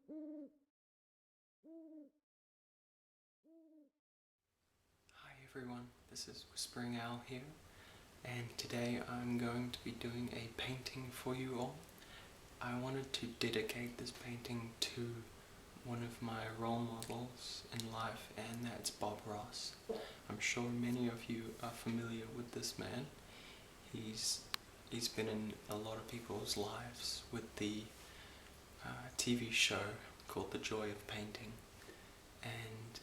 Hi everyone, this is Whispering Owl here, and today I'm going to be doing a painting for you all. I wanted to dedicate this painting to one of my role models in life, and that's Bob Ross. I'm sure many of you are familiar with this man. He's been in a lot of people's lives with the TV show called The Joy of Painting, and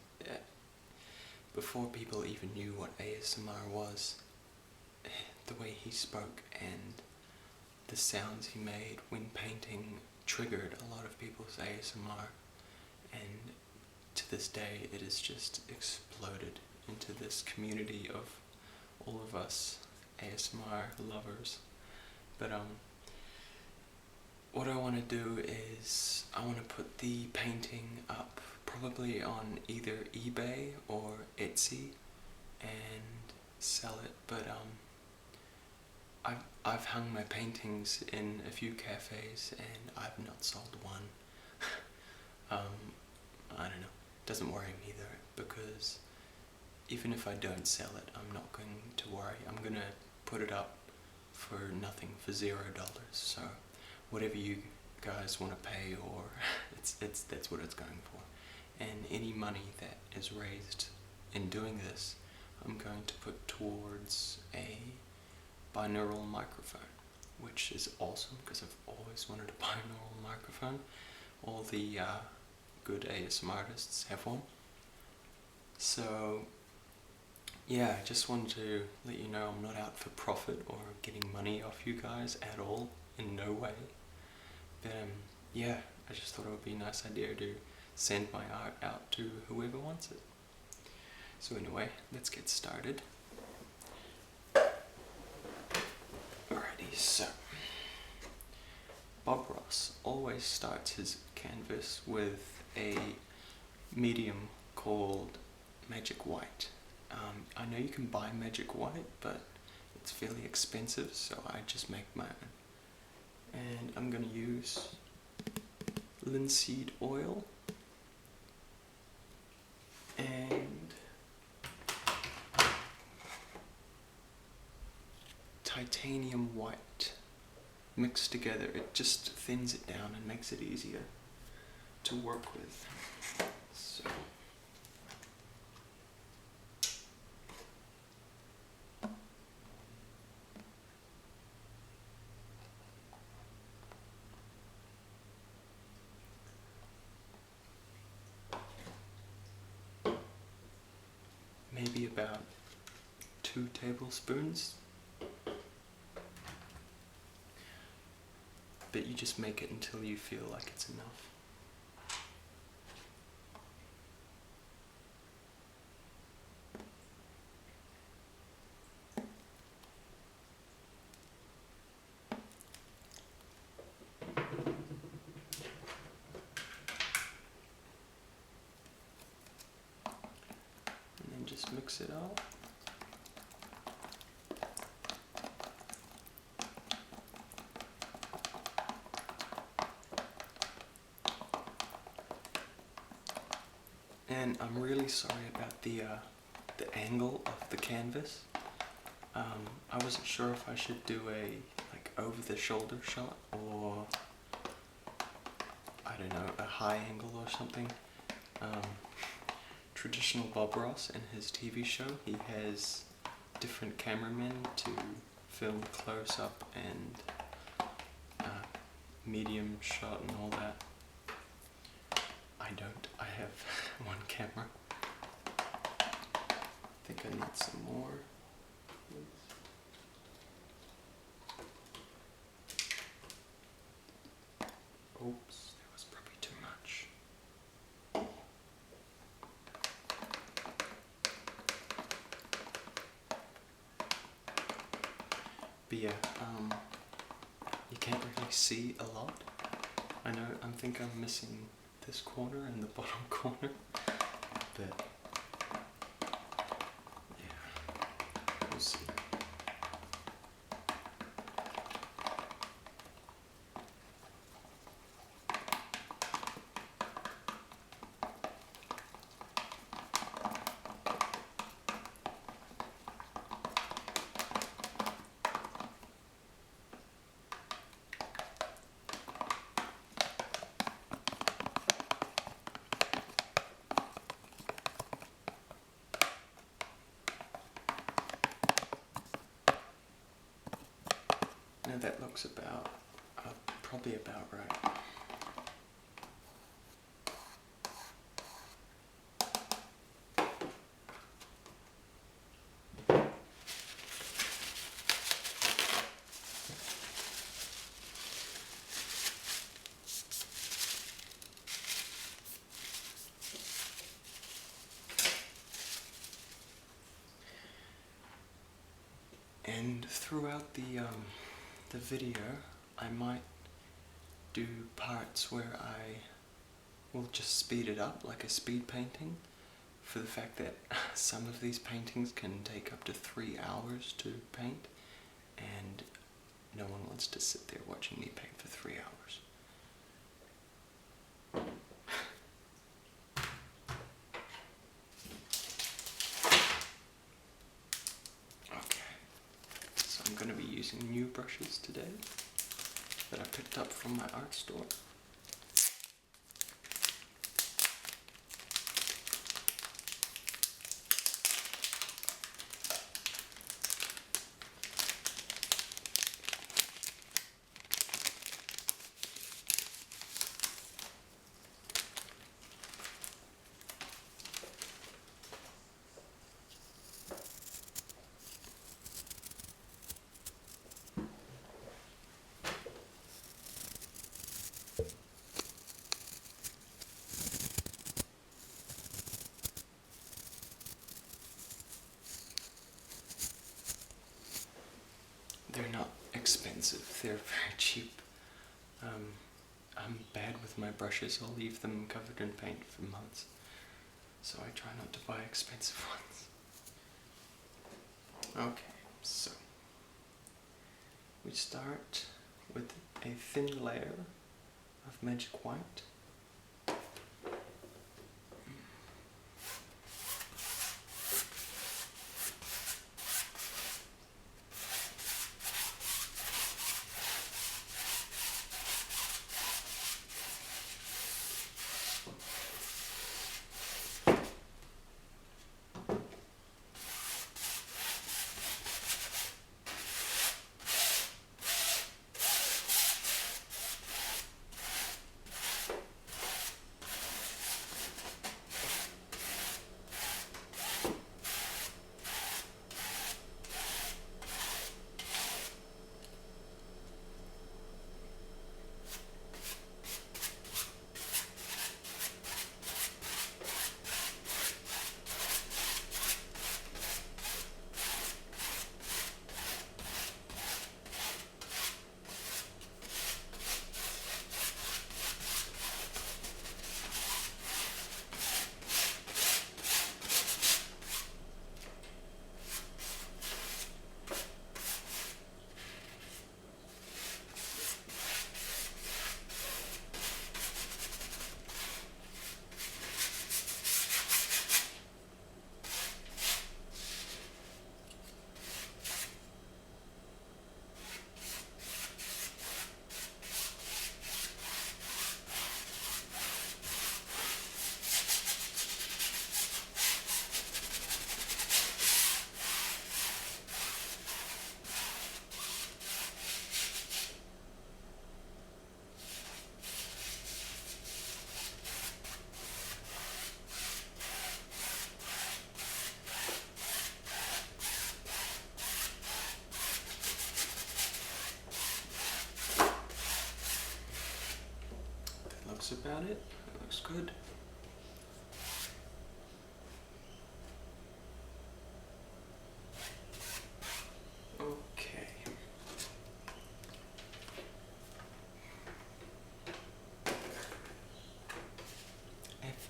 before people even knew what ASMR was, the way he spoke and the sounds he made when painting triggered a lot of people's ASMR, and to this day it has just exploded into this community of all of us ASMR lovers. But what I want to do is I want to put the painting up probably on either eBay or Etsy and sell it, but I've hung my paintings in a few cafes and I've not sold one. I don't know, it doesn't worry me though, because even if I don't sell it, I'm not going to worry. I'm gonna put it up for nothing, for $0. So whatever you guys want to pay, or that's what it's going for. And any money that is raised in doing this, I'm going to put towards a binaural microphone, which is awesome because I've always wanted a binaural microphone. All the good ASMR artists have one. So yeah, I just wanted to let you know I'm not out for profit or getting money off you guys at all, in no way. But yeah, I just thought it would be a nice idea to send my art out to whoever wants it. So anyway, let's get started. Alrighty, so Bob Ross always starts his canvas with a medium called Magic White. I know you can buy Magic White, but it's fairly expensive, so I just make my own. And I'm going to use linseed oil and titanium white mixed together. It just thins it down and makes it easier to work with. So maybe about 2 tablespoons, but you just make it until you feel like it's enough. And then just mix it all. And I'm really sorry about the angle of the canvas. I wasn't sure if I should do a over the shoulder shot, or I don't know, a high angle or something. Traditional Bob Ross in his TV show, he has different cameramen to film close up and medium shot and all that. I don't. I have one camera. I think I need some more. Oops, that was probably too much. But yeah, you can't really see a lot. I know, I think I'm missing this corner and the bottom corner, but yeah, we'll see. that looks about, probably about right. And throughout the video, I might do parts where I will just speed it up, like a speed painting, for the fact that some of these paintings can take up to 3 hours to paint, and no one wants to sit there watching me paint for 3 hours. So I'm going to be using new brushes today that I picked up from my art store. They're not expensive, they're very cheap. I'm bad with my brushes, I'll leave them covered in paint for months. So I try not to buy expensive ones. Okay, so we start with a thin layer of magic white. That's about it. It looks good. Okay.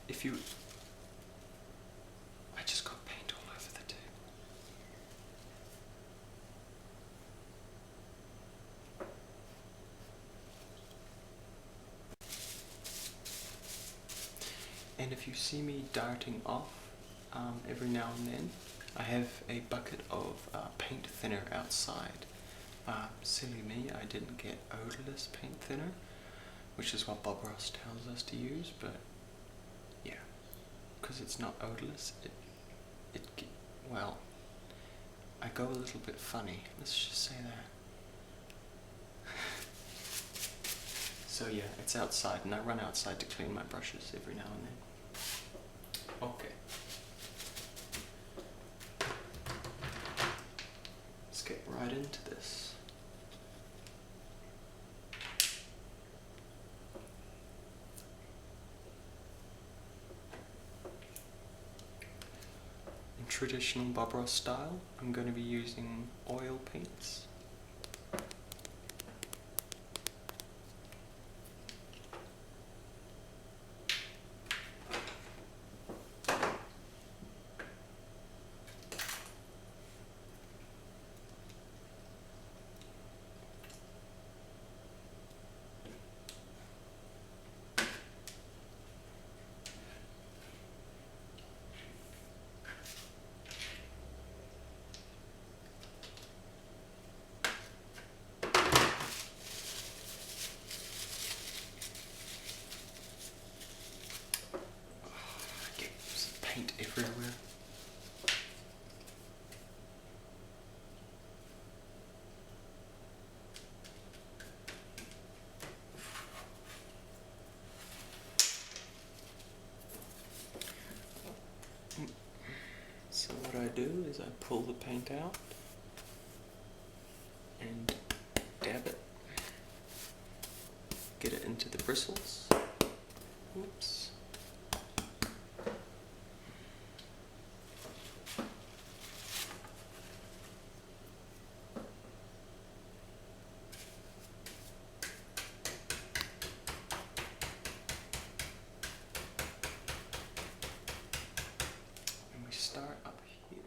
If you... I just got paint all over the table. And if you see me darting off every now and then, I have a bucket of paint thinner outside. Silly me, I didn't get odorless paint thinner, which is what Bob Ross tells us to use, but yeah, because it's not odorless, well, I go a little bit funny, let's just say that. So yeah, it's outside, and I run outside to clean my brushes every now and then. Okay. Let's get right into this. In traditional Bob Ross style, I'm going to be using oil paints. Paint everywhere. So what I do is I pull the paint out and dab it, get it into the bristles. Oops. And we start up here.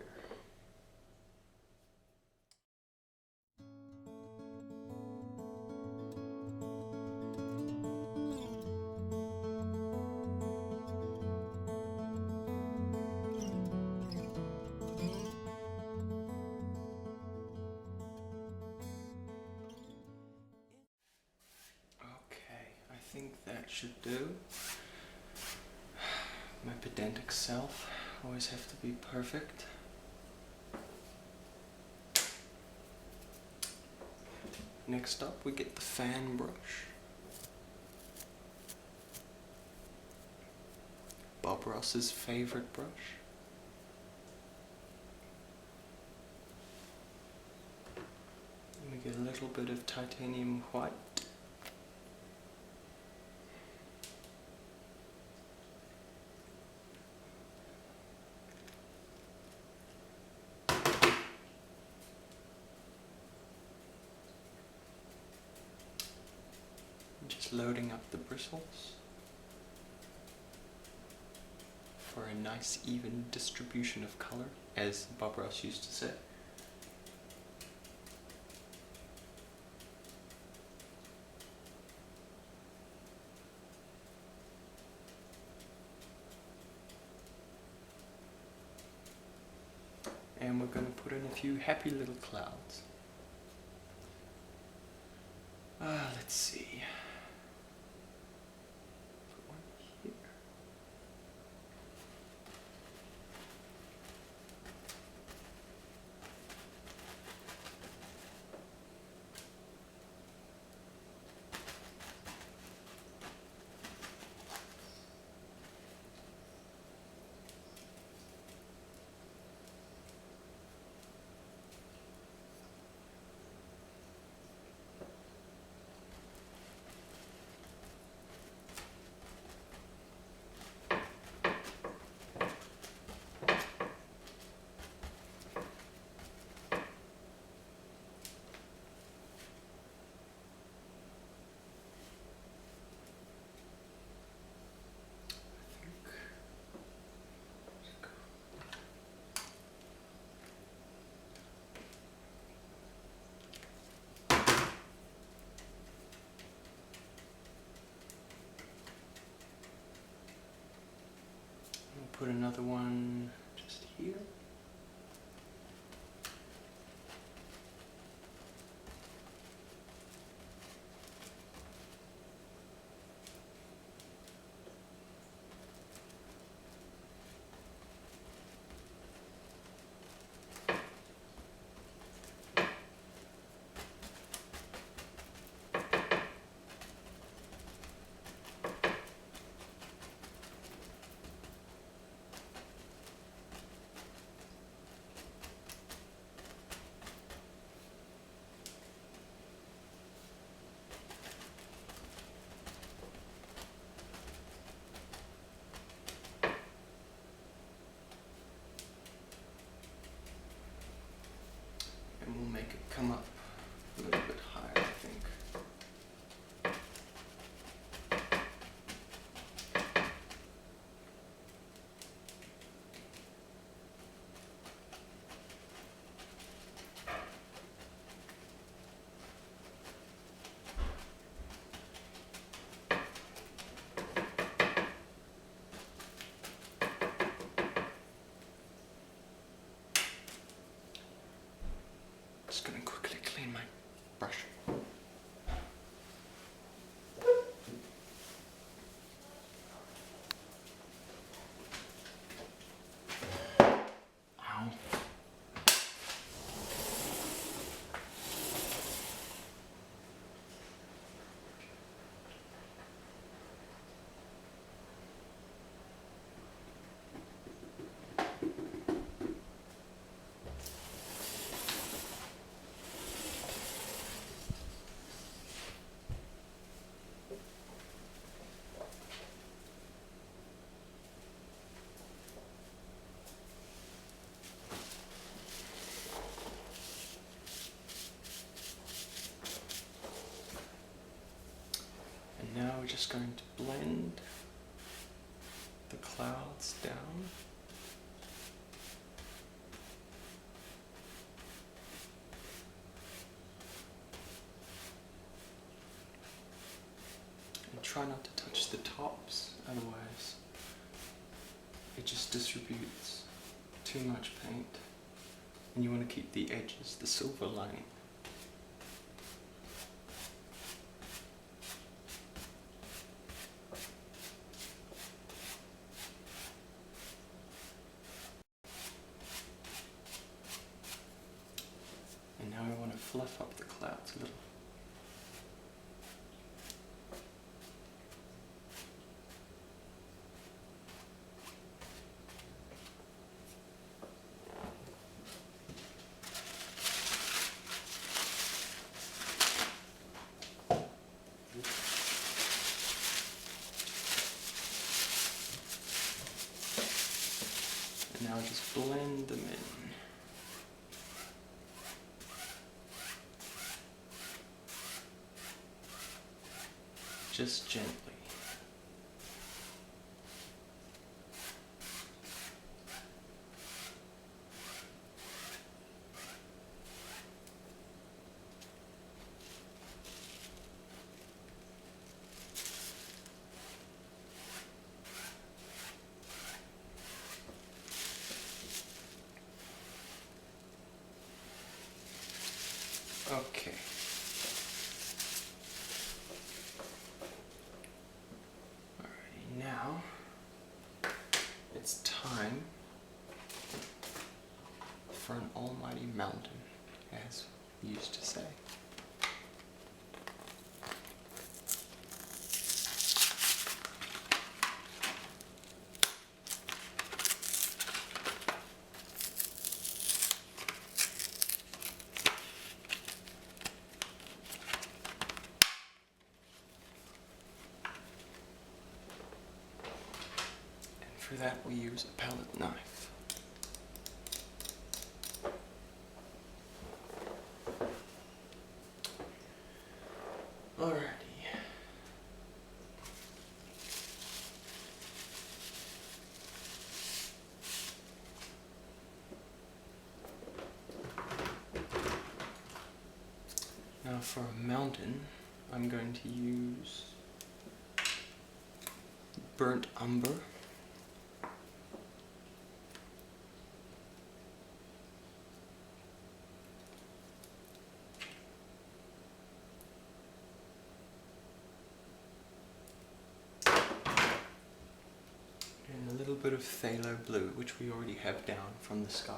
Okay, I think that should do. My pedantic self always have to be perfect. Next up, we get the fan brush. Bob Ross's favorite brush. And we get a little bit of titanium white. Just loading up the bristles for a nice even distribution of color, as Bob Ross used to say. And we're going to put in a few happy little clouds. Let's see. Put one here. Put another one just here. come up a little bit higher, I think. Just gonna quickly clean my brush. Ow. Now we're just going to blend the clouds down. And try not to touch the tops, otherwise it just distributes too much paint. And you want to keep the edges, the silver lining. And now we want to fluff up the clouds a little. And now just blend them in. Just gently. Okay. Alrighty, now it's time for an almighty mountain, as we used to say. For that we use a palette knife. Alrighty. Now for a mountain, I'm going to use burnt umber. And a little bit of phthalo blue, which we already have down from the sky.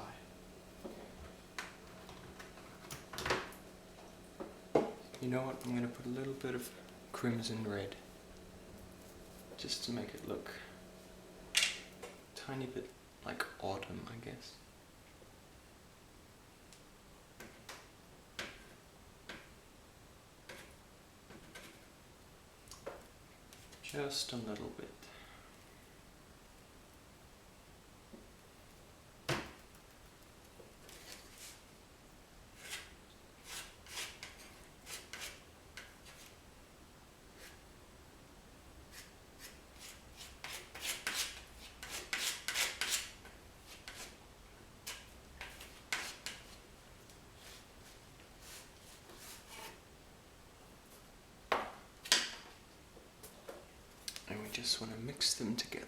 You know what, I'm going to put a little bit of crimson red, just to make it look a tiny bit like autumn, I guess. Just a little bit. just want to mix them together.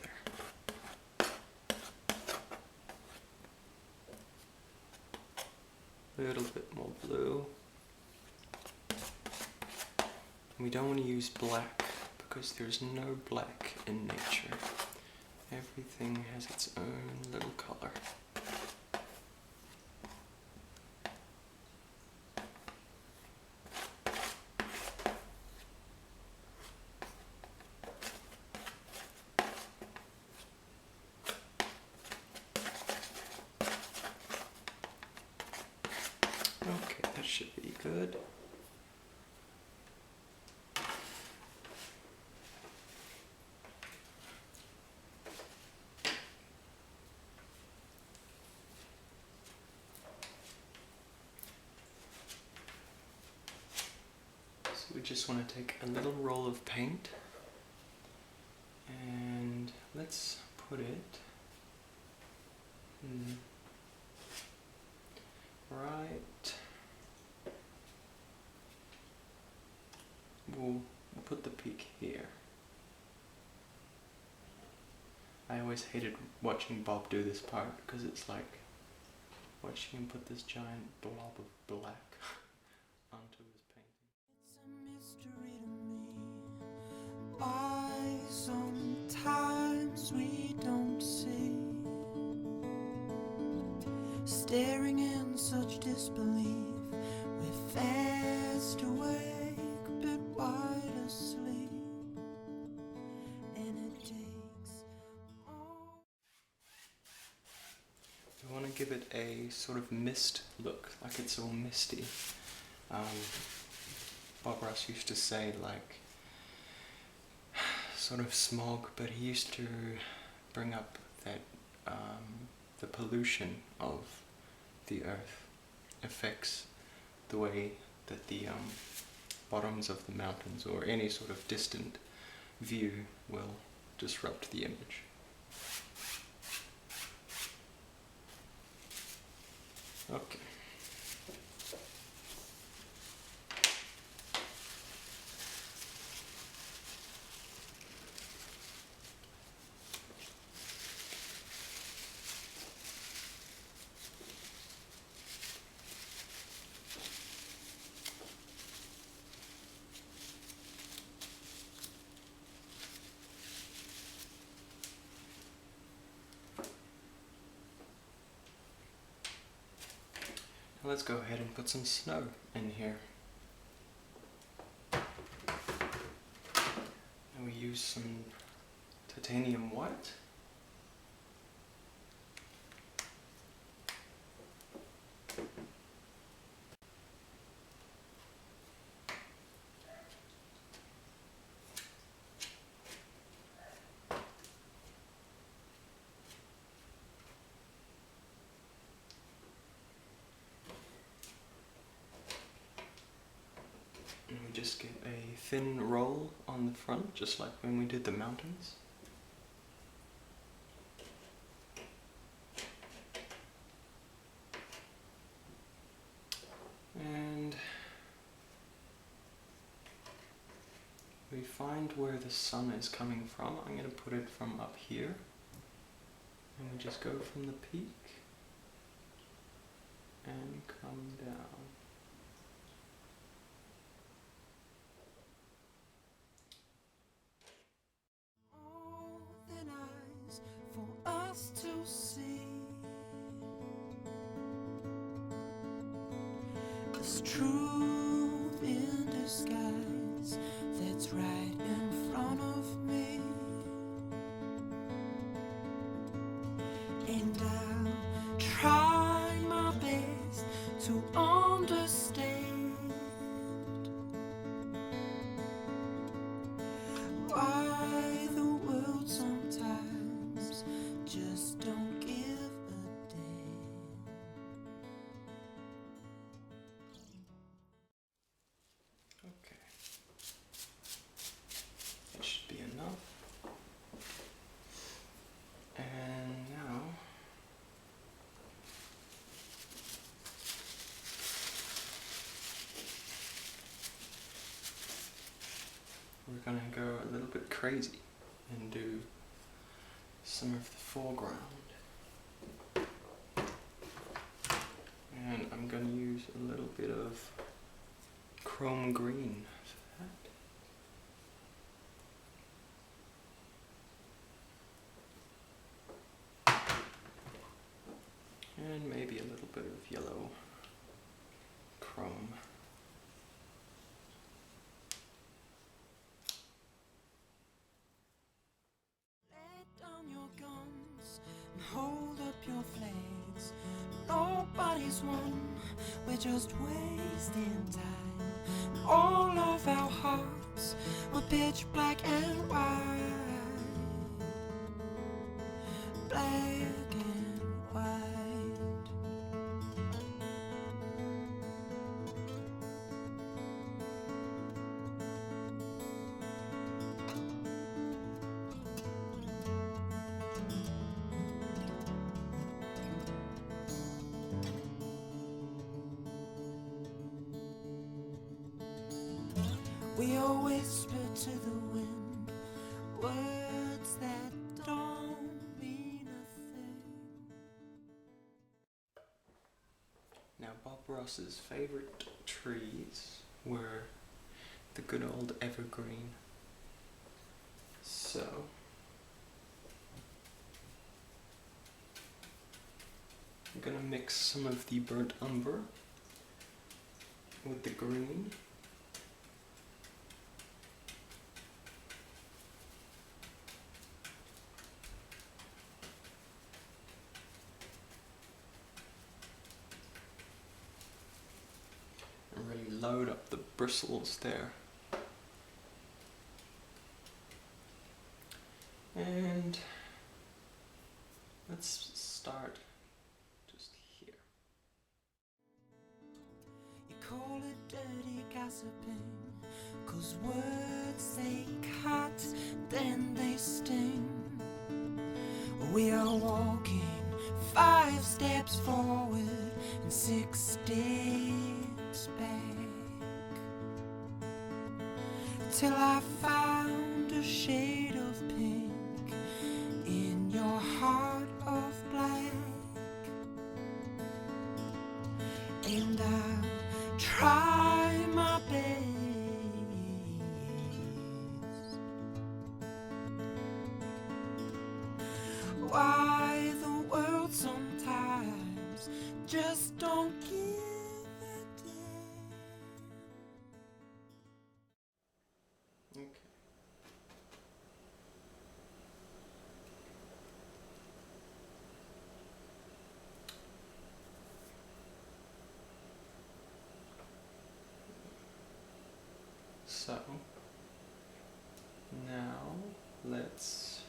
A little bit more blue. We don't want to use black because there's no black in nature. Everything has its own little color. Okay, that should be good. So we just want to take a little roll of paint and let's put it right. We'll put the peak here. I always hated watching Bob do this part because it's like watching him put this giant blob of black onto his painting. It's a mystery to me why sometimes we don't see, staring in such disbelief, we're fast awake but wide asleep, and it takes more. I want to give it a sort of mist look, like it's all misty. Bob Ross used to say like sort of smog, but he used to bring up that the pollution of the earth affects the way that the bottoms of the mountains or any sort of distant view will disrupt the image. Okay. Let's go ahead and put some snow in here. And we use some titanium white. And we just get a thin roll on the front, just like when we did the mountains. And we find where the sun is coming from. I'm going to put it from up here. And we just go from the peak and come down. For us to see this truth in disguise that's right in front of me, and I'll try my best to understand why the world sometimes just don't give a damn. Okay. It should be enough. And now we're gonna go a little bit crazy and do some of the foreground. And I'm going to use a little bit of chrome green for that. And maybe a little bit of yellow chrome. Let down your guns and hold up your flags. Nobody's won, we're just wasting time. And all of our hearts were pitch black and white. Black and white. We all whisper to the wind words that don't mean a thing. Now, Bob Ross's favourite trees were the good old evergreen. So, I'm gonna mix some of the burnt umber with the green. And really load up the bristles there. And let's start just here. You call it dirty gossiping, 'cause words they cut, then they sting. We are walking 5 steps forward and 6 steps back, till I found a shade of pink in your heart of black. And I'll try my best. Why the world sometimes just don't give a damn. Okay. So, now let's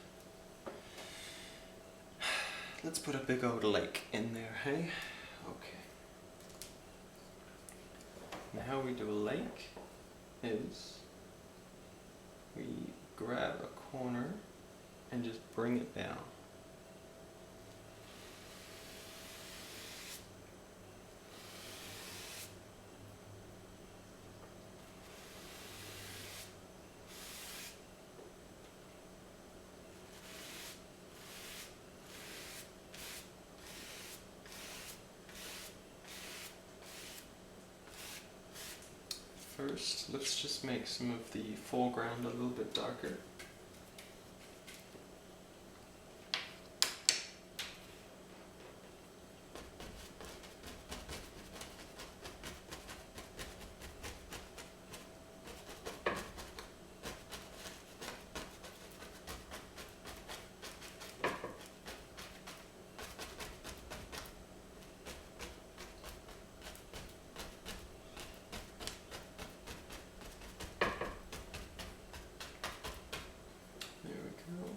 put a big old lake in there, hey? Okay. Now how we do a lake is we grab a corner and just bring it down. First, let's just make some of the foreground a little bit darker. There we go.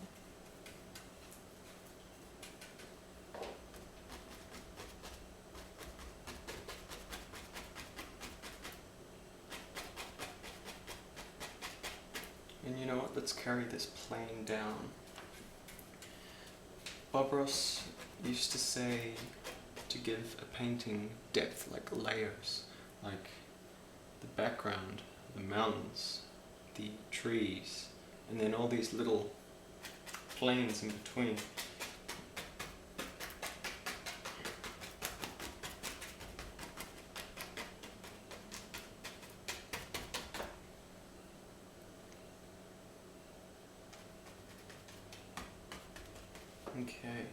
And you know what, let's carry this plane down. Bob Ross used to say to give a painting depth, like layers, like the background, the mountains, the trees, and then all these little planes in between. Okay.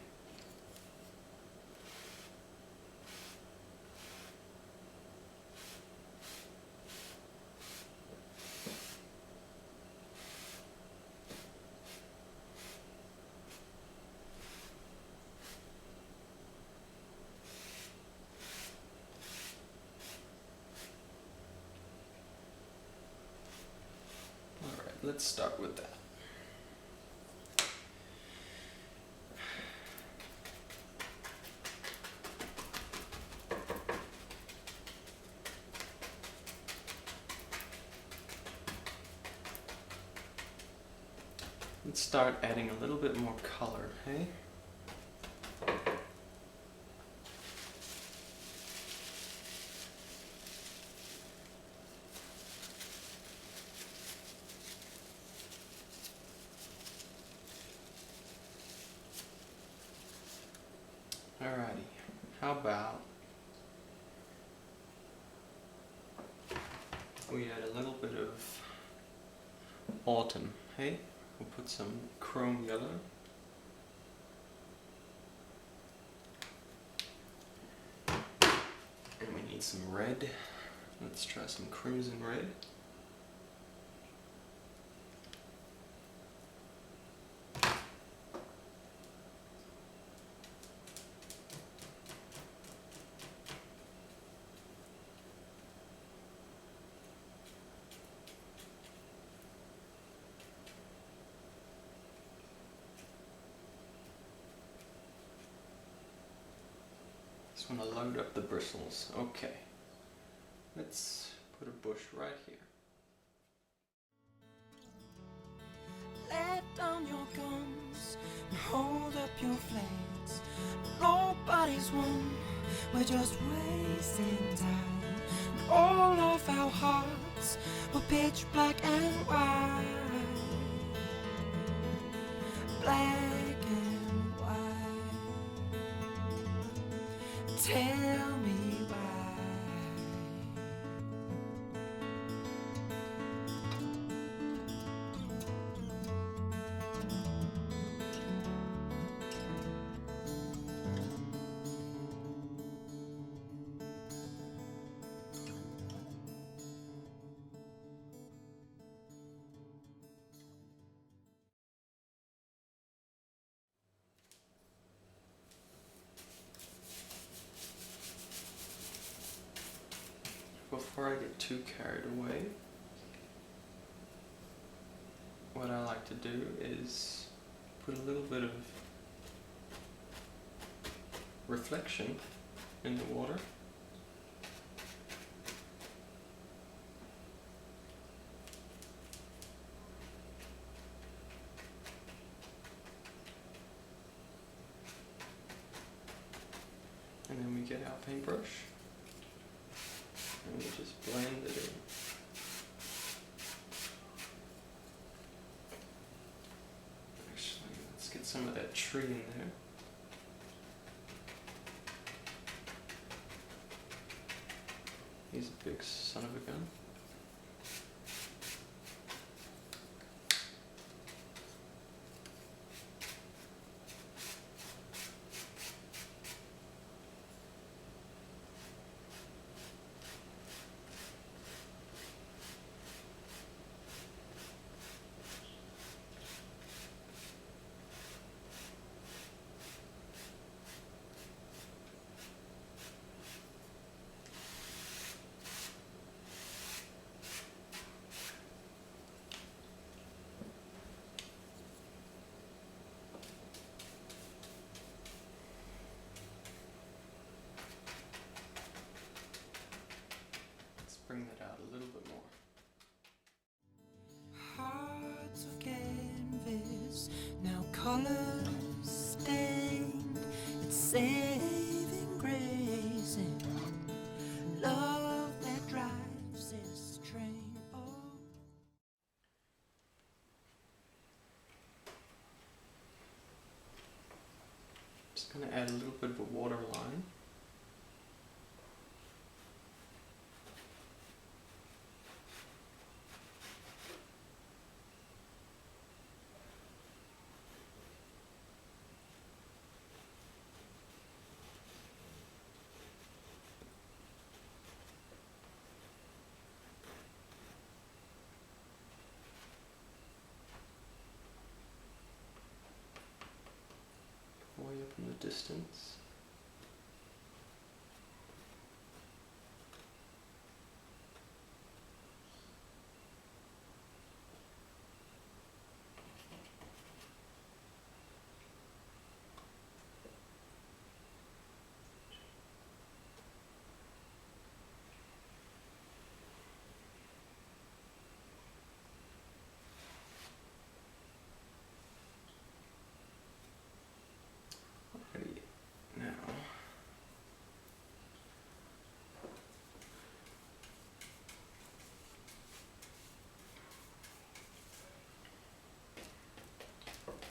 Alright, let's start with that. Let's start adding a little bit more color, hey? Alrighty, how about we add a little bit of autumn, hey? We'll put some chrome yellow. And we need some red. Let's try some crimson red. Just want to load up the bristles. Okay. Let's put a bush right here. Let down your guns and hold up your flags. Nobody's won, we're just wasting time. And all of our hearts were pitch black and white. Black and white. Tell me why. Before I get too carried away, what I like to do is put a little bit of reflection in the water. And then we get our paintbrush. And we just blend it in. Actually, let's get some of that tree in there. He's a big son of a gun. Bring that out a little bit more. Hearts of canvas, now colors stained. It's saving grace and love that drives this train. Oh. Just going to add a little bit of a water line. Way up in the distance. Now,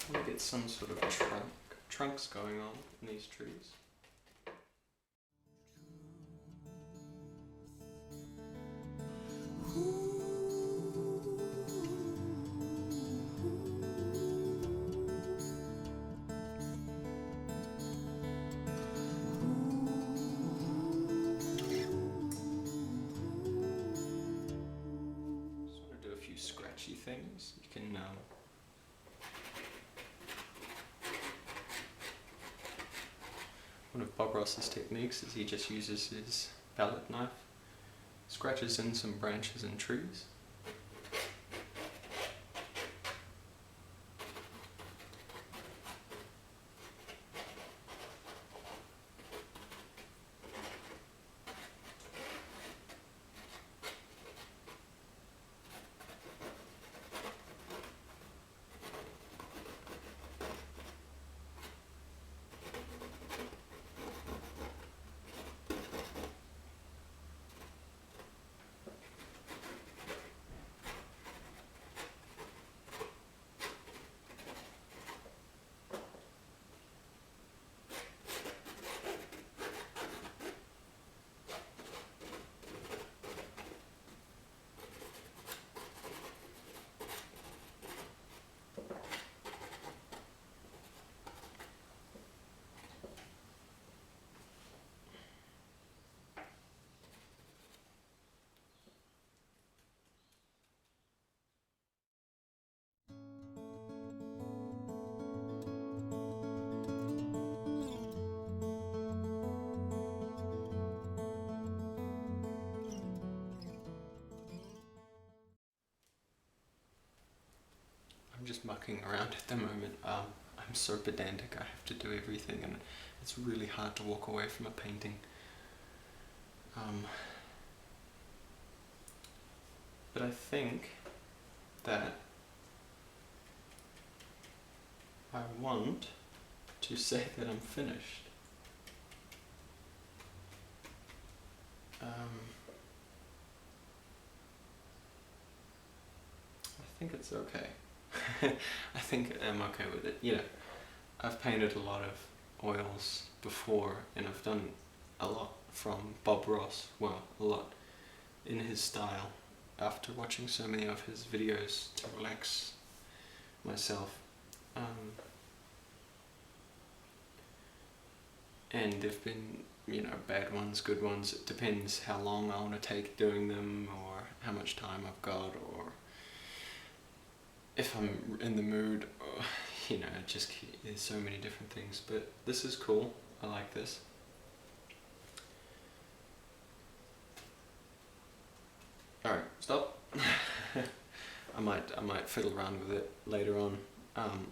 I want to get some sort of trunks going on in these trees. Just want to do a few scratchy things. You can one of Bob Ross's techniques is he just uses his palette knife, scratches in some branches and trees. I'm just mucking around at the moment. I'm so pedantic, I have to do everything, and it's really hard to walk away from a painting. But I think that I want to say that I'm finished. I think it's okay. I think I'm okay with it. You know, I've painted a lot of oils before, and I've done a lot from Bob Ross, well, a lot in his style, after watching so many of his videos to relax myself. And there've been, you know, bad ones, good ones. It depends how long I want to take doing them, or how much time I've got, or if I'm in the mood, or, you know, just there's so many different things. But this is cool. I like this. Alright, stop. I might fiddle around with it later on.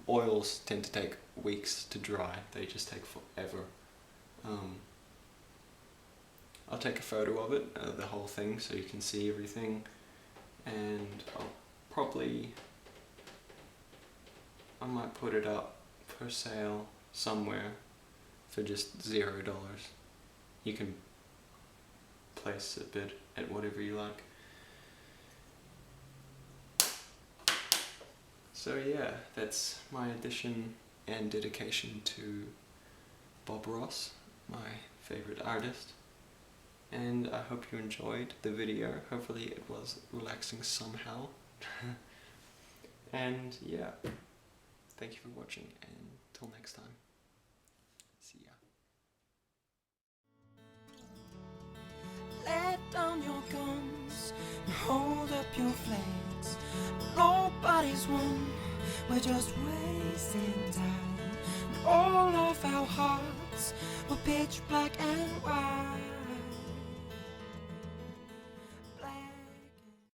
Oils tend to take weeks to dry. They just take forever. I'll take a photo of it, the whole thing, so you can see everything, and I might put it up for sale somewhere for just $0. You can place a bid at whatever you like. So yeah, that's my addition and dedication to Bob Ross, my favorite artist. And I hope you enjoyed the video. Hopefully it was relaxing somehow. And yeah, thank you for watching, and till next time. See ya. Let down your guns and hold up your flags. Nobody's won, we're just wasting time. And all of our hearts were pitch black and white.